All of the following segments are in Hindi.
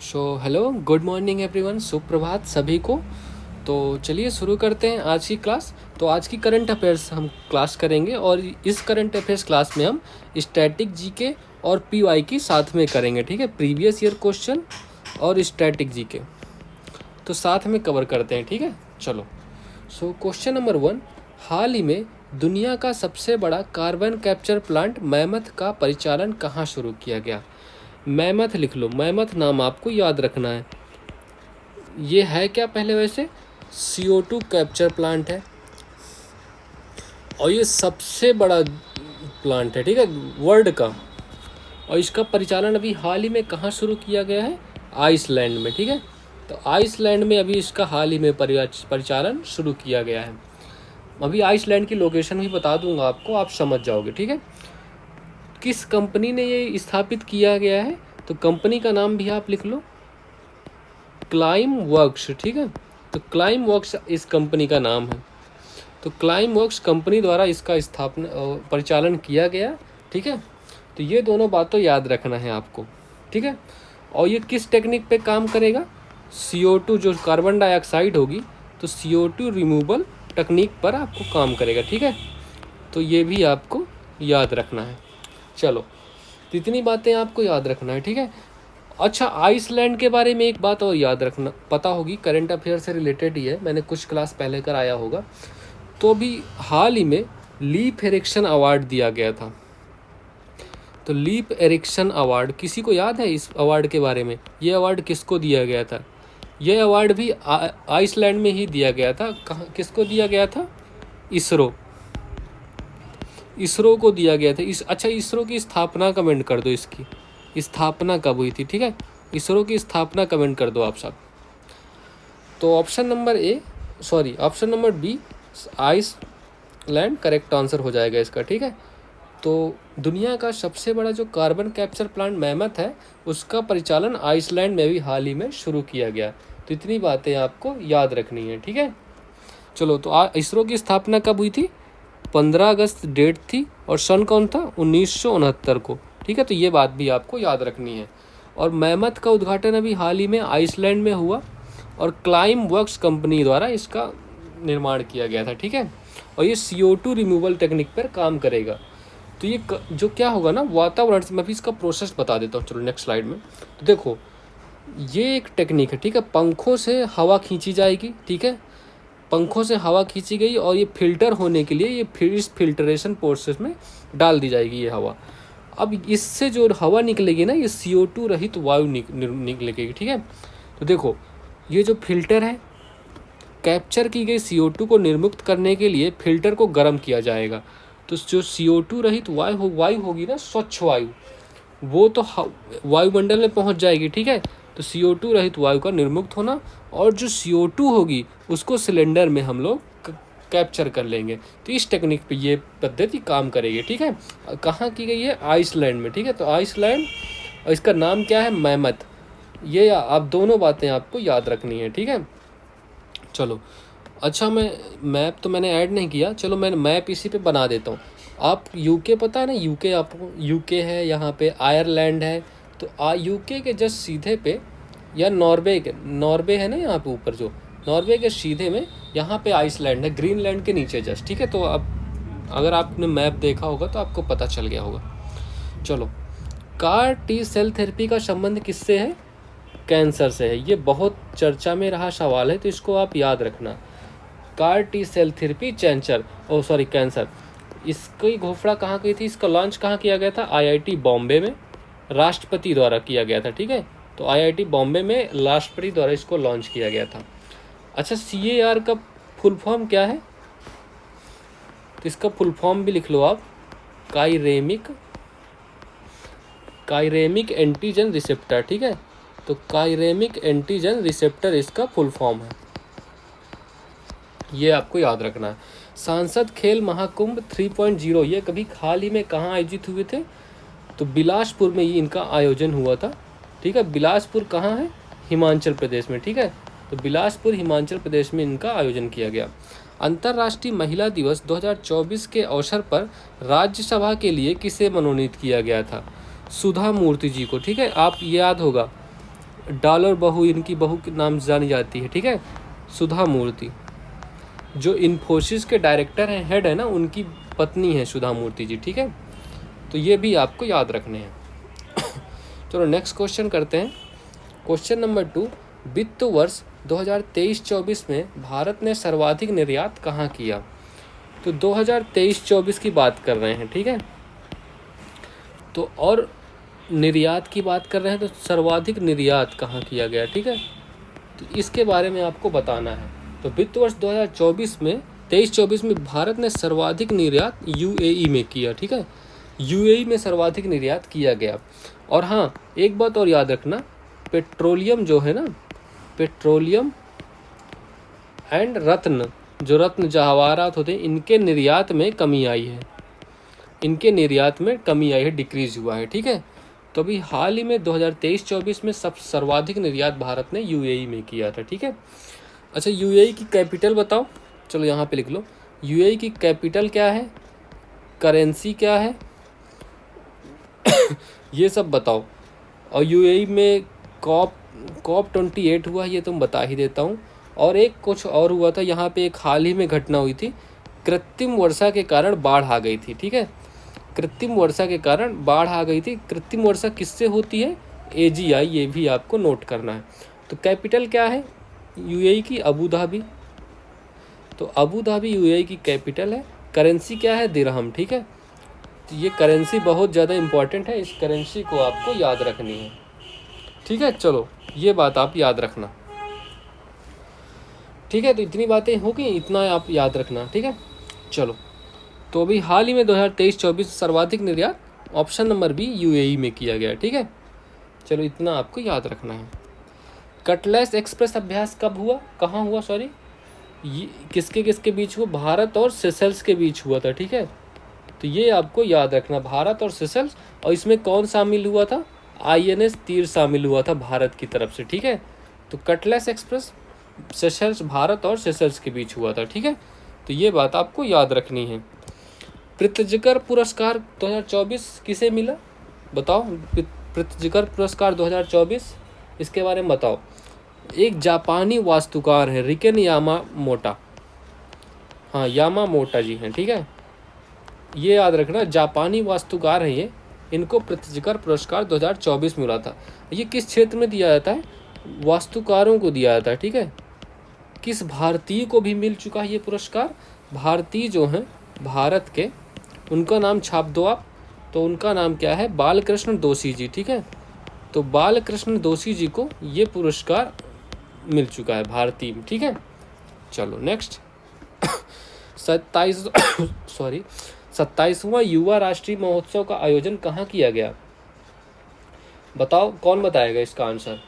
हेलो गुड मॉर्निंग एवरीवन, सुप्रभात सभी को। तो चलिए शुरू करते हैं आज की क्लास। तो आज की करंट अफेयर्स हम क्लास करेंगे और इस करंट अफेयर्स क्लास में हम स्टैटिक जीके और पीवाई की साथ में करेंगे, ठीक है। प्रीवियस ईयर क्वेश्चन और स्टैटिक जीके तो साथ में कवर करते हैं, ठीक है। चलो क्वेश्चन नंबर 1, हाल ही में दुनिया का सबसे बड़ा कार्बन कैप्चर प्लांट मैमथ का परिचालन कहाँ शुरू किया गया। मैमथ लिख लो, मैमथ नाम आपको याद रखना है। ये है क्या पहले, वैसे CO2 कैप्चर प्लांट है और ये सबसे बड़ा प्लांट है, ठीक है, वर्ल्ड का। और इसका परिचालन अभी हाल ही में कहाँ शुरू किया गया है, आइसलैंड में, ठीक है। तो आइसलैंड में अभी इसका हाल ही में परिचालन शुरू किया गया है। अभी आइसलैंड की लोकेशन भी बता दूंगा आपको, आप समझ जाओगे, ठीक है। किस कंपनी ने ये स्थापित किया गया है, तो कंपनी का नाम भी आप लिख लो, क्लाइम वर्क्स, ठीक है। तो क्लाइम वर्क्स इस कंपनी का नाम है। तो क्लाइम वर्क्स कंपनी द्वारा इसका स्थापना परिचालन किया गया, ठीक है। तो ये दोनों बातों याद रखना है आपको, ठीक है। और ये किस टेक्निक पे काम करेगा, CO2 जो कार्बन डाइऑक्साइड होगी, तो CO2 रिमूवल टेक्निक पर आपको काम करेगा, ठीक है। तो ये भी आपको याद रखना है। चलो तो इतनी बातें आपको याद रखना है, ठीक है। अच्छा, आइसलैंड के बारे में एक बात और याद रखना, पता होगी, करंट अफेयर से रिलेटेड ही है, मैंने कुछ क्लास पहले कराया होगा। तो अभी हाल ही में लीफ एरिक्सन अवार्ड दिया गया था। तो लीफ एरिक्सन अवार्ड, किसी को याद है इस अवार्ड के बारे में, ये अवार्ड किसको दिया गया था। ये अवार्ड भी आइसलैंड में ही दिया गया था। कहाँ, किसको दिया गया था, इसरो को दिया गया था। अच्छा, इसरो की स्थापना कमेंट कर दो, इसकी स्थापना कब हुई थी, ठीक है। इसरो की स्थापना कमेंट कर दो आप सब। तो option number B Iceland correct answer हो जाएगा इसका, ठीक है। तो दुनिया का सबसे बड़ा जो कार्बन कैप्चर प्लांट मैमथ है, उसका परिचालन आइसलैंड में भी हाल ही में शुरू किया गया। तो इतनी बातें आपको याद रखनी है, ठीक है। चलो, तो इसरो की स्थापना कब हुई थी, 15 अगस्त डेट थी, और सन कौन था, 1969 को, ठीक है। तो ये बात भी आपको याद रखनी है। और मैमथ का उद्घाटन अभी हाल ही में आइसलैंड में हुआ और क्लाइम वर्क्स कंपनी द्वारा इसका निर्माण किया गया था, ठीक है। और ये CO2 रिमूवल टेक्निक पर काम करेगा। तो ये जो क्या होगा ना, वातावरण से, मैं भी इसका प्रोसेस बता देता हूँ। चलो नेक्स्ट स्लाइड में। तो देखो, ये एक टेक्निक है, ठीक है। पंखों से हवा खींची जाएगी, ठीक है। पंखों से हवा खींची गई और ये फिल्टर होने के लिए ये फिर इस फिल्टरेशन प्रोसेस में डाल दी जाएगी ये हवा। अब इससे जो हवा निकलेगी ना, ये CO2 रहित वायु निकलेगी, ठीक है। तो देखो, ये जो फिल्टर है, कैप्चर की गई CO2 को निर्मुक्त करने के लिए फिल्टर को गर्म किया जाएगा। तो जो CO2 रहित वायु होगी ना, स्वच्छ वायु, वो तो वायुमंडल में पहुंच जाएगी, ठीक है। तो CO2 रहित वायु का निर्मुक्त होना, और जो CO2 होगी उसको सिलेंडर में हम लोग कैप्चर कर लेंगे। तो इस टेक्निक पे ये पद्धति काम करेगी, ठीक है। कहाँ की गई है, आइसलैंड में, ठीक है। तो आइसलैंड, और इसका नाम क्या है, मैमथ। ये आप दोनों बातें आपको याद रखनी है, ठीक है। चलो, अच्छा, मैं मैप तो मैंने ऐड नहीं किया, चलो मैं मैप इसी पे बना देता हूँ। आप यूके, पता है ना यूके, आपको यूके है, यहाँ पे आयरलैंड है। तो यूके के जस्ट सीधे पे, या नॉर्वे है ना यहाँ पे ऊपर, जो नॉर्वे के सीधे में यहाँ पे आइसलैंड है, ग्रीनलैंड के नीचे जस्ट, ठीक है। तो अब अगर आपने मैप देखा होगा तो आपको पता चल गया होगा। चलो, CAR T सेल थेरेपी का संबंध किससे है, कैंसर से है। ये बहुत चर्चा में रहा सवाल है, तो इसको आप याद रखना। CAR T cell therapy cancer, इसकी घोषणा कहाँ की थी, इसका लॉन्च कहाँ किया गया था, IIT बॉम्बे में राष्ट्रपति द्वारा किया गया था, ठीक है। तो IIT बॉम्बे में राष्ट्रपति द्वारा इसको लॉन्च किया गया था। अच्छा, CAR का फुल फॉर्म क्या है, तो इसका फुल फॉर्म भी लिख लो आप, काइरेमिक एंटीजन रिसेप्टर, ठीक है। तो काइरेमिक एंटीजन रिसेप्टर इसका फुल फॉर्म है, ये आपको याद रखना है। सांसद खेल महाकुंभ 3.0 ये कभी हाल ही में कहाँ आयोजित हुए थे, तो बिलासपुर में ये इनका आयोजन हुआ था, ठीक है। बिलासपुर कहाँ है, हिमाचल प्रदेश में, ठीक है। तो बिलासपुर हिमाचल प्रदेश में इनका आयोजन किया गया। अंतर्राष्ट्रीय महिला दिवस 2024 के अवसर पर राज्यसभा के लिए किसे मनोनीत किया गया था, सुधा मूर्ति जी को, ठीक है। आप याद होगा, डॉलर बहू, इनकी बहू के नाम से जानी जाती है, ठीक है, सुधा मूर्ति। जो इन्फोसिस के डायरेक्टर हैं, हेड है ना, उनकी पत्नी है सुधा मूर्ति जी, ठीक है। तो ये भी आपको याद रखने हैं। चलो नेक्स्ट क्वेश्चन करते हैं। क्वेश्चन नंबर 2, वित्त वर्ष 2023-24 में भारत ने सर्वाधिक निर्यात कहाँ किया? तो 2023-24 की बात कर रहे हैं, ठीक है। तो और निर्यात की बात कर रहे हैं, तो सर्वाधिक निर्यात कहाँ किया गया, ठीक है। तो इसके बारे में आपको बताना है। तो वित्त वर्ष 2024 में 23-24 में भारत ने सर्वाधिक निर्यात यूएई में किया, ठीक है। यूएई में सर्वाधिक निर्यात किया गया। और हाँ, एक बात और याद रखना, पेट्रोलियम जो है ना, पेट्रोलियम एंड रत्न, जो रत्न जवाहरात होते हैं, इनके निर्यात में कमी आई है, इनके निर्यात में कमी आई है, डिक्रीज हुआ है, ठीक है। तो अभी हाल ही में 2023-24 में सब सर्वाधिक निर्यात भारत ने यूएई में किया था, ठीक है। अच्छा, यूएई की कैपिटल बताओ, चलो यहाँ पे लिख लो। यूएई की कैपिटल क्या है, करेंसी क्या है, ये सब बताओ। और यूएई में कॉप 28 हुआ, ये तुम बता ही देता हूँ। और एक कुछ और हुआ था यहाँ पे, एक हाल ही में घटना हुई थी, कृत्रिम वर्षा के कारण बाढ़ आ गई थी, ठीक है। कृत्रिम वर्षा के कारण बाढ़ आ गई थी। कृत्रिम वर्षा किससे होती है? AGI, ये भी आपको नोट करना है। तो कैपिटल क्या है यूएई की? Abu Dhabi. तो अबू धाबी यूएई की कैपिटल है। करेंसी क्या है? दिरहम, ठीक है। तो ये करेंसी बहुत ज़्यादा इंपॉर्टेंट है, इस करेंसी को आपको याद रखनी है, ठीक है। चलो ये बात आप याद रखना, ठीक है। तो इतनी बातें हो गई, इतना आप याद रखना, ठीक है। चलो, तो अभी हाल ही में 2023-24 सर्वाधिक निर्यात ऑप्शन नंबर बी यूएई में किया गया, ठीक है। चलो इतना आपको याद रखना है। कटलेस एक्सप्रेस अभ्यास कब हुआ, कहाँ हुआ, सॉरी, ये किसके किसके बीच हुआ? भारत और सेशल्स के बीच हुआ था, ठीक है। तो ये आपको याद रखना, भारत और सेशल्स। और इसमें कौन शामिल हुआ था? INS तीर शामिल हुआ था भारत की तरफ से, ठीक है। तो कटलेस एक्सप्रेस सेशल्स, भारत और सेशल्स के बीच हुआ था, ठीक है। तो ये बात आपको याद रखनी है। प्रित्जकर पुरस्कार 2024 किसे मिला, बताओ? प्रित्जकर पुरस्कार 2024, इसके बारे में बताओ। एक जापानी वास्तुकार है, रिकेन यामामोटा, हाँ यामामोटा जी हैं, ठीक है। ये याद रखना, जापानी वास्तुकार है ये, इनको प्रित्जकर पुरस्कार 2024 मिला था। ये किस क्षेत्र में दिया जाता है? वास्तुकारों को दिया जाता है, ठीक है। किस भारतीय को भी मिल चुका है ये पुरस्कार? भारतीय जो हैं भारत के, उनका नाम छाप दो आप। तो उनका नाम क्या है? बालकृष्ण दोषी जी, ठीक है। तो बालकृष्ण दोषी जी को ये पुरस्कार मिल चुका है, भारतीय, ठीक है। चलो नेक्स्ट 27वां युवा राष्ट्रीय महोत्सव का आयोजन कहाँ किया गया? बताओ, कौन बताएगा इसका आंसर?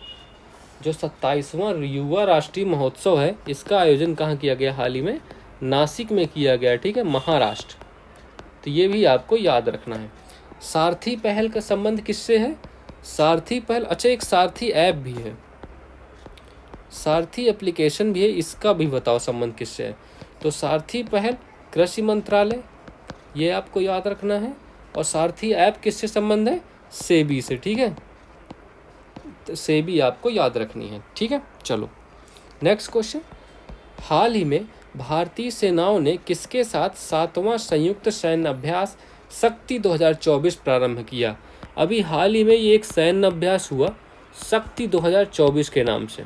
जो 27वां युवा राष्ट्रीय महोत्सव है, इसका आयोजन कहाँ किया गया? हाल ही में नासिक में किया गया, ठीक है, महाराष्ट्र। तो ये भी आपको याद रखना है। सारथी पहल का संबंध किससे है? सारथी पहल, अच्छा एक सारथी ऐप भी है, सारथी एप्लीकेशन भी है, इसका भी बताओ संबंध किससे है? तो सारथी पहल कृषि मंत्रालय, ये आपको याद रखना है। और सारथी ऐप किससे संबंध है? सेबी से, ठीक है। तो सेबी आपको याद रखनी है, ठीक है। चलो नेक्स्ट क्वेश्चन, हाल ही में भारतीय सेनाओं ने किसके साथ 7वां संयुक्त सैन्य अभ्यास शक्ति 2024 प्रारंभ किया? अभी हाल ही में ये एक सैन्य अभ्यास हुआ, शक्ति 2024 के नाम से।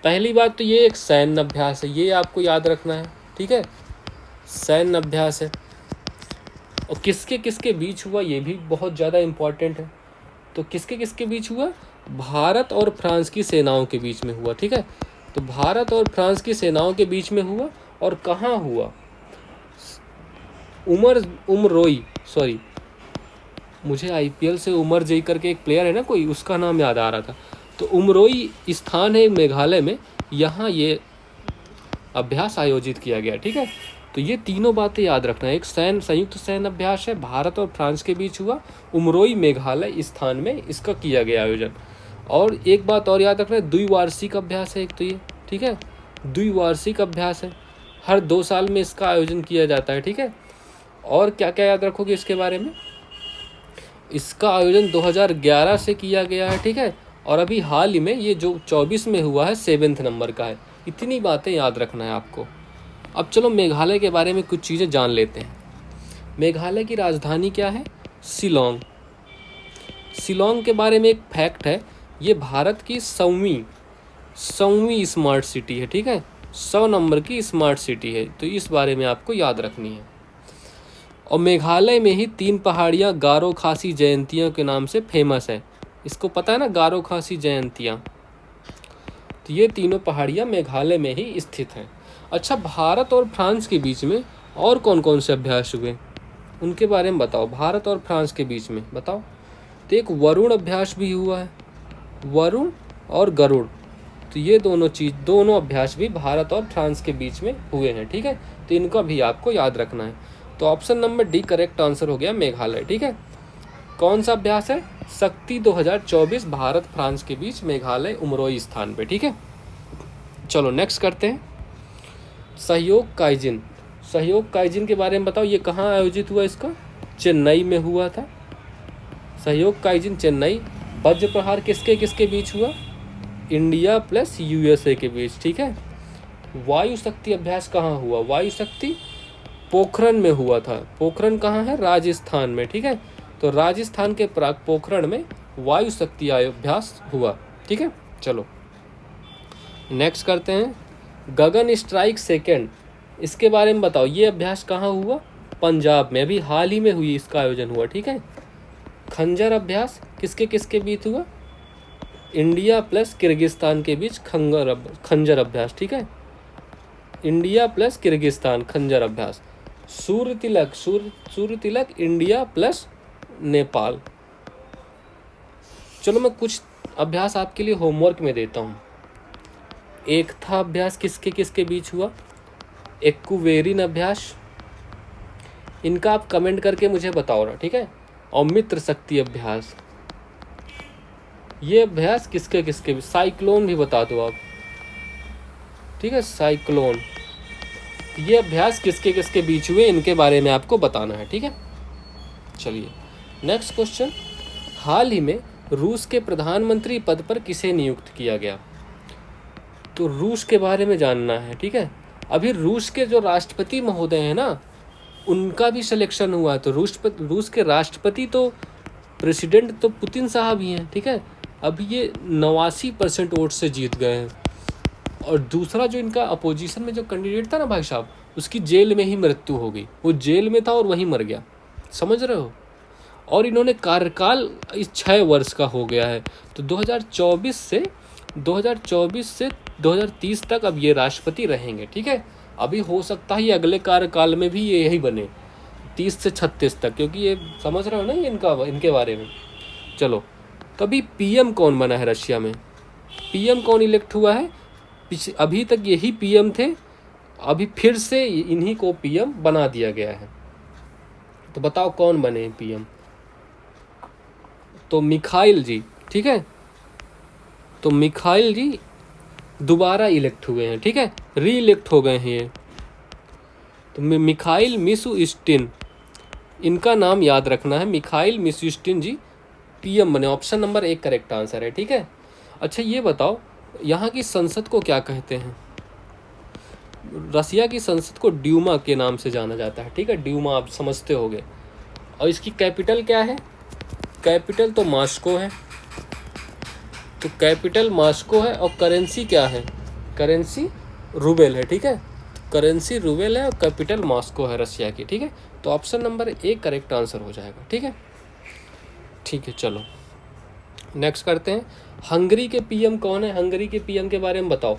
पहली बात तो ये एक सैन्य अभ्यास है, ये आपको याद रखना है, ठीक है। सैन्य अभ्यास है, और किसके किसके बीच हुआ ये भी बहुत ज़्यादा इम्पॉर्टेंट है। तो किसके किसके बीच हुआ? भारत और फ्रांस की सेनाओं के बीच में हुआ, ठीक है। तो भारत और फ्रांस की सेनाओं के बीच में हुआ, और कहाँ हुआ? उमरोई, सॉरी, मुझे IPL से उमर जई करके एक प्लेयर है ना कोई, उसका नाम याद आ रहा था। तो उमरोई स्थान है मेघालय में, यहाँ ये अभ्यास आयोजित किया गया, ठीक है। तो ये तीनों बातें याद रखना है। एक संयुक्त सैन्य अभ्यास है, भारत और फ्रांस के बीच हुआ, उमरोई मेघालय स्थान में इसका किया गया आयोजन। और एक बात और याद रखना है, द्विवार्षिक अभ्यास है एक तो ये, ठीक है, द्विवार्षिक अभ्यास है, हर 2 साल में इसका आयोजन किया जाता है, ठीक है। और क्या क्या याद रखोगे इसके बारे में? इसका आयोजन 2011 से किया गया है, ठीक है। और अभी हाल ही में ये जो 24 में हुआ है 7वें नंबर का है। इतनी बातें याद रखना है आपको। अब चलो मेघालय के बारे में कुछ चीज़ें जान लेते हैं। मेघालय की राजधानी क्या है? शिलोंग। शिलोंग के बारे में एक फैक्ट है, ये भारत की 100वीं स्मार्ट सिटी है, ठीक है, 100 नंबर की स्मार्ट सिटी है, तो इस बारे में आपको याद रखनी है। और मेघालय में ही 3 पहाड़ियाँ गारो खासी जयंतियों के नाम से फेमस है। इसको पता है ना, गारो खासी जयंतियाँ। तो ये तीनों पहाड़ियाँ मेघालय में ही स्थित हैं। अच्छा, भारत और फ्रांस के बीच में और कौन कौन से अभ्यास हुए उनके बारे में बताओ। भारत और फ्रांस के बीच में बताओ। तो एक वरुण अभ्यास भी हुआ है, वरुण और गरुड़। तो ये दोनों अभ्यास भी भारत और फ्रांस के बीच में हुए हैं, ठीक है। तो इनका भी आपको याद रखना है। तो option number D correct answer हो गया मेघालय, ठीक है। कौन सा अभ्यास है? शक्ति 2024 भारत फ्रांस के बीच मेघालय उमरोई स्थान पे, ठीक है। चलो नेक्स्ट करते हैं। सहयोग काइजिन। सहयोग काइजिन के बारे में बताओ, ये कहाँ आयोजित हुआ? इसका चेन्नई में हुआ था। सहयोग काइजिन चेन्नई। वज्र प्रहार किसके किसके बीच हुआ? इंडिया प्लस यूएसए के बीच, ठीक है। वायु शक्ति अभ्यास कहाँ हुआ? वायु शक्ति पोखरण में हुआ था। पोखरण कहाँ है? राजस्थान में, ठीक है। तो राजस्थान के पोखरण में वायु शक्ति अभ्यास हुआ, ठीक है। चलो नेक्स्ट करते हैं। गगन स्ट्राइक सेकेंड, इसके बारे में बताओ। ये अभ्यास कहाँ हुआ? पंजाब में, अभी हाल ही में हुई, इसका आयोजन हुआ, ठीक है। खंजर अभ्यास किसके किसके बीच हुआ? इंडिया प्लस किर्गिस्तान के बीच खंजर अभ्यास, ठीक है। इंडिया प्लस किर्गिस्तान खंजर अभ्यास। सूर्य तिलक इंडिया प्लस नेपाल। चलो मैं कुछ अभ्यास आपके लिए होमवर्क में देता हूँ। एकता अभ्यास किसके किसके बीच हुआ? एक्कुवेरिन अभ्यास, इनका आप कमेंट करके मुझे बताओ ना, ठीक है। और मित्र शक्ति अभ्यास, ये अभ्यास किसके किसके बीच? साइक्लोन भी बता दो आप, ठीक है। साइक्लोन, ये अभ्यास किसके किसके बीच हुए, इनके बारे में आपको बताना है, ठीक है। चलिए नेक्स्ट क्वेश्चन। हाल ही में रूस के प्रधानमंत्री पद पर किसे नियुक्त किया गया? तो रूस के बारे में जानना है, ठीक है। अभी रूस के जो राष्ट्रपति महोदय हैं ना, उनका भी सिलेक्शन हुआ है। तो रूस के राष्ट्रपति तो प्रेसिडेंट तो पुतिन साहब ही हैं, ठीक है। अभी ये 89% वोट से जीत गए हैं। और दूसरा जो इनका अपोजिशन में जो कैंडिडेट था ना भाई साहब, उसकी जेल में ही मृत्यु हो गई। वो जेल में था और वहीं मर गया, समझ रहे हो। और इन्होंने कार्यकाल इस 6 वर्ष का हो गया है। तो 2024 से 2030 तक अब ये राष्ट्रपति रहेंगे, ठीक है। अभी हो सकता है अगले कार्यकाल में भी ये यही बने, 30 से 36 तक, क्योंकि ये समझ रहे हो ना इनके बारे में। चलो, कभी पीएम कौन बना है रशिया में? पीएम कौन इलेक्ट हुआ है? अभी तक यही पीएम थे, अभी फिर से इन्हीं को पीएम बना दिया गया है। तो बताओ कौन बने पीएम? तो मिखाइल जी, ठीक है। तो मिखाइल जी दोबारा इलेक्ट हुए हैं, ठीक है, री इलेक्ट हो गए हैं ये। तो मिखाइल मिशुस्टिन, इनका नाम याद रखना है। मिखाइल मिशुस्टिन जी पीएम बने। ऑप्शन नंबर 1 करेक्ट आंसर है, ठीक है। अच्छा ये बताओ, यहाँ की संसद को क्या कहते हैं? रसिया की संसद को ड्यूमा के नाम से जाना जाता है, ठीक है। ड्यूमा आप समझते होंगे। और इसकी कैपिटल क्या है? कैपिटल तो मॉस्को है। तो कैपिटल मॉस्को है। और करेंसी क्या है? करेंसी रूबेल है, ठीक है। करेंसी रूबेल है और कैपिटल मॉस्को है रशिया की, ठीक है। तो ऑप्शन नंबर 1 करेक्ट आंसर हो जाएगा, ठीक है। ठीक है, चलो नेक्स्ट करते हैं। हंगरी के पीएम कौन है? हंगरी के पीएम के बारे में बताओ,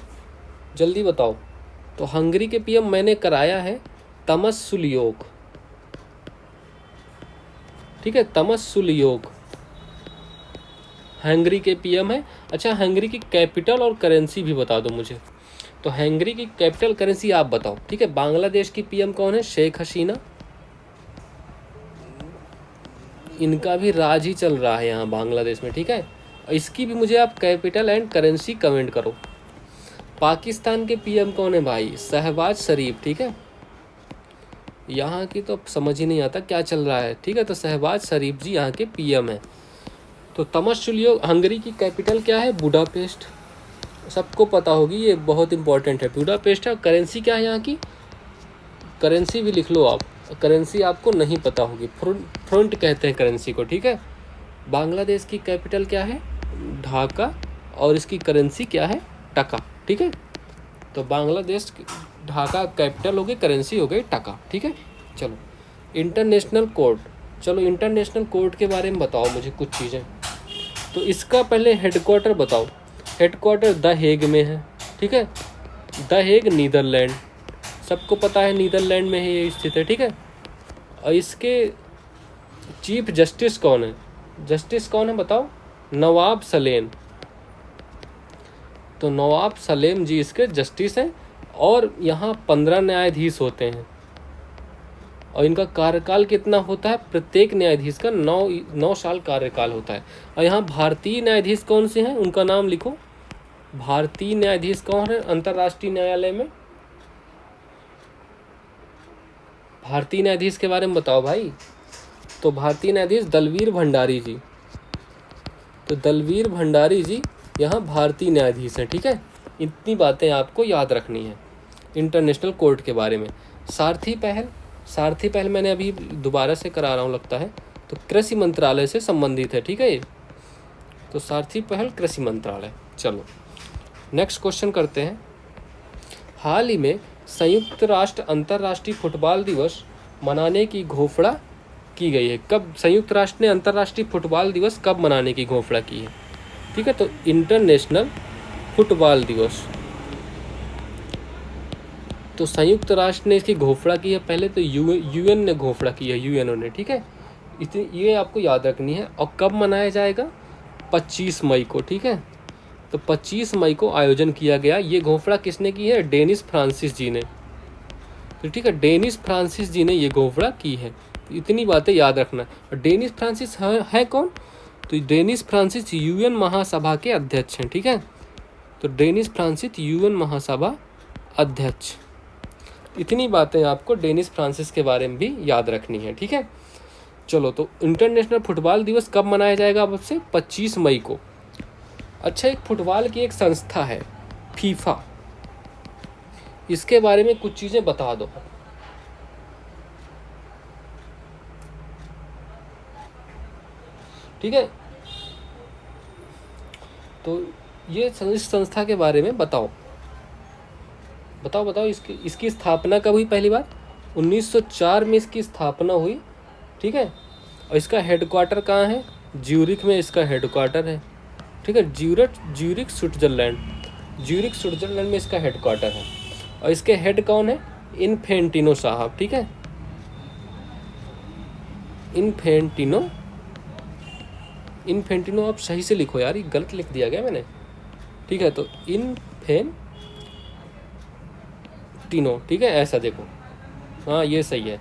जल्दी बताओ। तो हंगरी के पीएम मैंने कराया है तमस सुलियोक, ठीक है। तमस सुलियोक हंगरी के पीएम है। अच्छा, हंगरी की कैपिटल और करेंसी भी बता दो मुझे। तो हंगरी की कैपिटल करेंसी आप बताओ, ठीक है। बांग्लादेश की पीएम कौन है? शेख हसीना। इनका भी राज ही चल रहा है यहाँ बांग्लादेश में, ठीक है। इसकी भी मुझे आप कैपिटल एंड करेंसी कमेंट करो। पाकिस्तान के पीएम कौन है भाई? शहबाज शरीफ, ठीक है। यहाँ की तो समझ ही नहीं आता क्या चल रहा है, ठीक है। तो शहबाज शरीफ जी यहाँ के पीएम हैं। तो तो तमशुलियो हंगरी की कैपिटल क्या है? बुडापेस्ट। सबको पता होगी, ये बहुत इंपॉर्टेंट है। बुडापेस्ट है। करेंसी क्या है यहाँ की? करेंसी भी लिख लो आप, करेंसी आपको नहीं पता होगी, फ्रंट कहते हैं करेंसी को, ठीक है। बांग्लादेश की कैपिटल क्या है? ढाका, और इसकी करेंसी क्या है? टका, ठीक है। तो बांग्लादेश ढाका कैपिटल हो गई, करेंसी हो गई टका, ठीक है। चलो इंटरनेशनल कोर्ट, चलो इंटरनेशनल कोर्ट के बारे में बताओ मुझे कुछ चीज़ें। तो इसका पहले हेडक्वार्टर बताओ। हेडक्वार्टर द हेग में है, ठीक है। द हेग नीदरलैंड, सबको पता है नीदरलैंड में है ये स्थित है, ठीक है। और इसके चीफ जस्टिस कौन है? जस्टिस कौन है बताओ? नवाब सलेम। तो नवाब सलेम जी इसके जस्टिस हैं, और यहाँ 15 न्यायाधीश होते हैं, और इनका कार्यकाल कितना होता है? प्रत्येक न्यायाधीश का 9 साल कार्यकाल होता है। और यहाँ भारतीय न्यायाधीश कौन से हैं, उनका नाम लिखो। भारतीय न्यायाधीश कौन है अंतर्राष्ट्रीय न्यायालय में? भारतीय न्यायाधीश के बारे में बताओ भाई। तो भारतीय न्यायाधीश दलवीर भंडारी जी। तो दलवीर भंडारी जी यहाँ भारतीय न्यायाधीश हैं, ठीक है। इतनी बातें आपको याद रखनी है इंटरनेशनल कोर्ट के बारे में। सारथी पहल मैंने अभी दोबारा से करा रहा हूँ लगता है, तो कृषि मंत्रालय से संबंधित है, ठीक है ये। तो सारथी पहल कृषि मंत्रालय। चलो नेक्स्ट क्वेश्चन करते हैं। हाल ही में संयुक्त राष्ट्र अंतर्राष्ट्रीय फुटबॉल दिवस मनाने की घोषणा की गई है। कब संयुक्त राष्ट्र ने अंतर्राष्ट्रीय फुटबॉल दिवस कब मनाने की घोषणा की है? ठीक है, तो इंटरनेशनल फुटबॉल दिवस, तो संयुक्त राष्ट्र ने इसकी घोषणा की है। पहले तो यूएन ने घोषणा की है, यूएनओ ने, ठीक है। इतनी ये आपको याद रखनी है। और कब मनाया जाएगा? 25 मई को, ठीक है। तो 25 मई को आयोजन किया गया। ये घोषणा किसने की है? डेनिस फ्रांसिस जी ने, तो ठीक है, डेनिस फ्रांसिस जी ने ये घोषणा की है। इतनी बातें याद रखना। और डेनिस फ्रांसिस है कौन? तो डेनिस फ्रांसिस यूएन महासभा के अध्यक्ष हैं, ठीक है। तो डेनिस फ्रांसिस यूएन महासभा अध्यक्ष। इतनी बातें आपको डेनिस फ्रांसिस के बारे में भी याद रखनी है, ठीक है। चलो, तो इंटरनेशनल फुटबॉल दिवस कब मनाया जाएगा? अब से 25 मई को। अच्छा, एक फुटबॉल की एक संस्था है फीफा, इसके बारे में कुछ चीज़ें बता दो। ठीक है, तो ये इस संस्था के बारे में बताओ। इसकी स्थापना कब हुई? पहली बार 1904 में इसकी स्थापना हुई, ठीक है। और इसका हेडक्वार्टर कहाँ है? ज्यूरिख में इसका हेडक्वार्टर है, ठीक है। ज्यूरिख स्विट्जरलैंड में इसका हेडक्वार्टर है। और इसके हेड कौन है? इन्फेंटिनो साहब, ठीक है। इन्फेंटिनो आप सही से लिखो यार, ये गलत लिख दिया गया मैंने, ठीक है। तो इन्फेंटिनो, ठीक है, ऐसा देखो, हाँ ये सही है।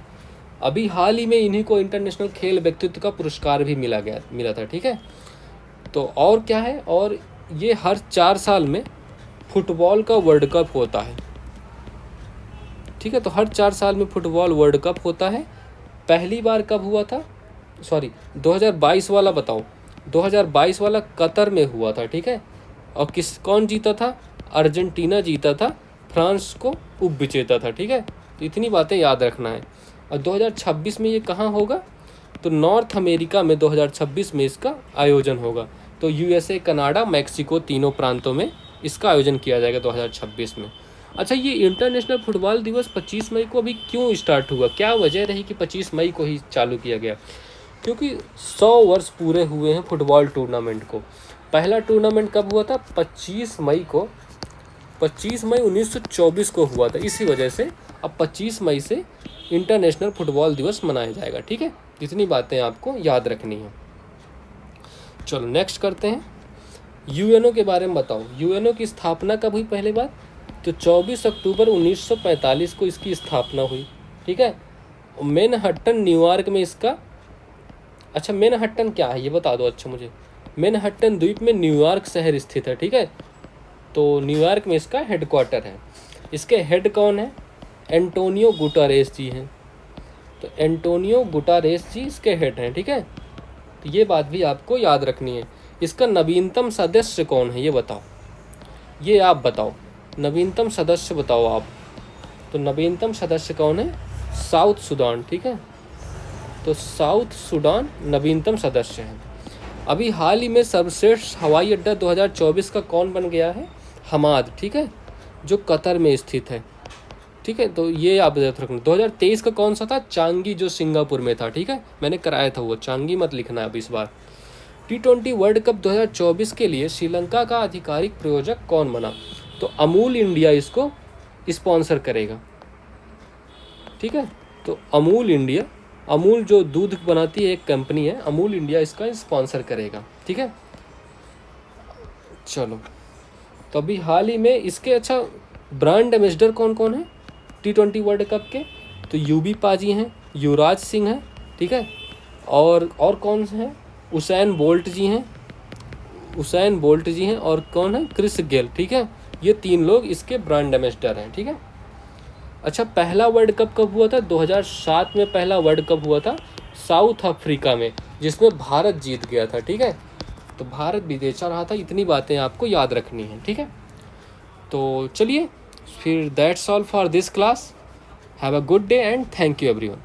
अभी हाल ही में इन्हीं को इंटरनेशनल खेल व्यक्तित्व का पुरस्कार भी मिला था, ठीक है। तो और क्या है? और ये हर 4 साल में फुटबॉल का वर्ल्ड कप होता है, ठीक है। तो हर 4 साल में फुटबॉल वर्ल्ड कप होता है। पहली बार कब हुआ था? 2022 वाला बताओ। 2022 वाला कतर में हुआ था, ठीक है। और कौन जीता था? अर्जेंटीना जीता था, फ्रांस को उपविजेता था, ठीक है। तो इतनी बातें याद रखना है। और 2026 में ये कहाँ होगा? तो नॉर्थ अमेरिका में 2026 में इसका आयोजन होगा। तो यूएसए, कनाडा, मैक्सिको, तीनों प्रांतों में इसका आयोजन किया जाएगा 2026 में। अच्छा, ये इंटरनेशनल फुटबॉल दिवस 25 मई को अभी क्यों स्टार्ट हुआ? क्या वजह रही कि 25 मई को ही चालू किया गया? क्योंकि 100 वर्ष पूरे हुए हैं फुटबॉल टूर्नामेंट को। पहला टूर्नामेंट कब हुआ था? 25 मई 1924 को हुआ था। इसी वजह से अब 25 मई से इंटरनेशनल फुटबॉल दिवस मनाया जाएगा, ठीक है। जितनी बातें आपको याद रखनी है। चलो नेक्स्ट करते हैं। यूएनओ के बारे में बताओ। यूएनओ की स्थापना कब हुई? पहली बार तो 24 अक्टूबर 1945 को इसकी स्थापना हुई, ठीक है। मैनहट्टन, न्यूयॉर्क में इसका, अच्छा मैनहट्टन क्या है ये बता दो। अच्छा मुझे, मैनहट्टन द्वीप में न्यूयॉर्क शहर स्थित है, ठीक है। तो न्यूयॉर्क में इसका हेडक्वार्टर है। इसके हेड कौन है? एंटोनियो गुटारेस जी हैं। तो एंटोनियो गुटारेस जी इसके हेड हैं, ठीक है। तो ये बात भी आपको याद रखनी है। इसका नवीनतम सदस्य कौन है ये बताओ, ये आप बताओ, नवीनतम सदस्य बताओ आप। तो नवीनतम सदस्य कौन है? साउथ सूडान, ठीक है। तो साउथ सूडान नवीनतम सदस्य है। अभी हाल ही में सर्वश्रेष्ठ हवाई अड्डा 2024 का कौन बन गया है? हमाद, ठीक है, जो कतर में स्थित है, ठीक है। तो ये आप याद रखना। 2023 का कौन सा था? चांगी, जो सिंगापुर में था, ठीक है, मैंने कराया था वो, चांगी मत लिखना अब इस बार। T20 वर्ल्ड कप 2024 के लिए श्रीलंका का आधिकारिक प्रायोजक कौन बना? तो अमूल इंडिया इसको स्पॉन्सर करेगा, ठीक है। तो अमूल इंडिया, अमूल जो दूध बनाती है एक कंपनी है, अमूल इंडिया इसका स्पॉन्सर करेगा, ठीक है। चलो, तो अभी हाल ही में इसके अच्छा ब्रांड एम्बेसडर कौन कौन है T20 वर्ल्ड कप के? तो यूबी पाजी हैं, युवराज सिंह हैं, ठीक है, और कौन से हैं? उसैन बोल्ट जी हैं, उसैन बोल्ट जी हैं, और कौन है? क्रिस गेल, ठीक है। ये 3 लोग इसके ब्रांड एम्बेसडर हैं, ठीक है। अच्छा, पहला वर्ल्ड कप कब हुआ था? 2007 में पहला वर्ल्ड कप हुआ था साउथ अफ्रीका में, जिसमें भारत जीत गया था, ठीक है। तो भारत विजेता रहा था। इतनी बातें आपको याद रखनी है, ठीक है। तो चलिए फिर, that's all for this class. Have a good day and thank you everyone.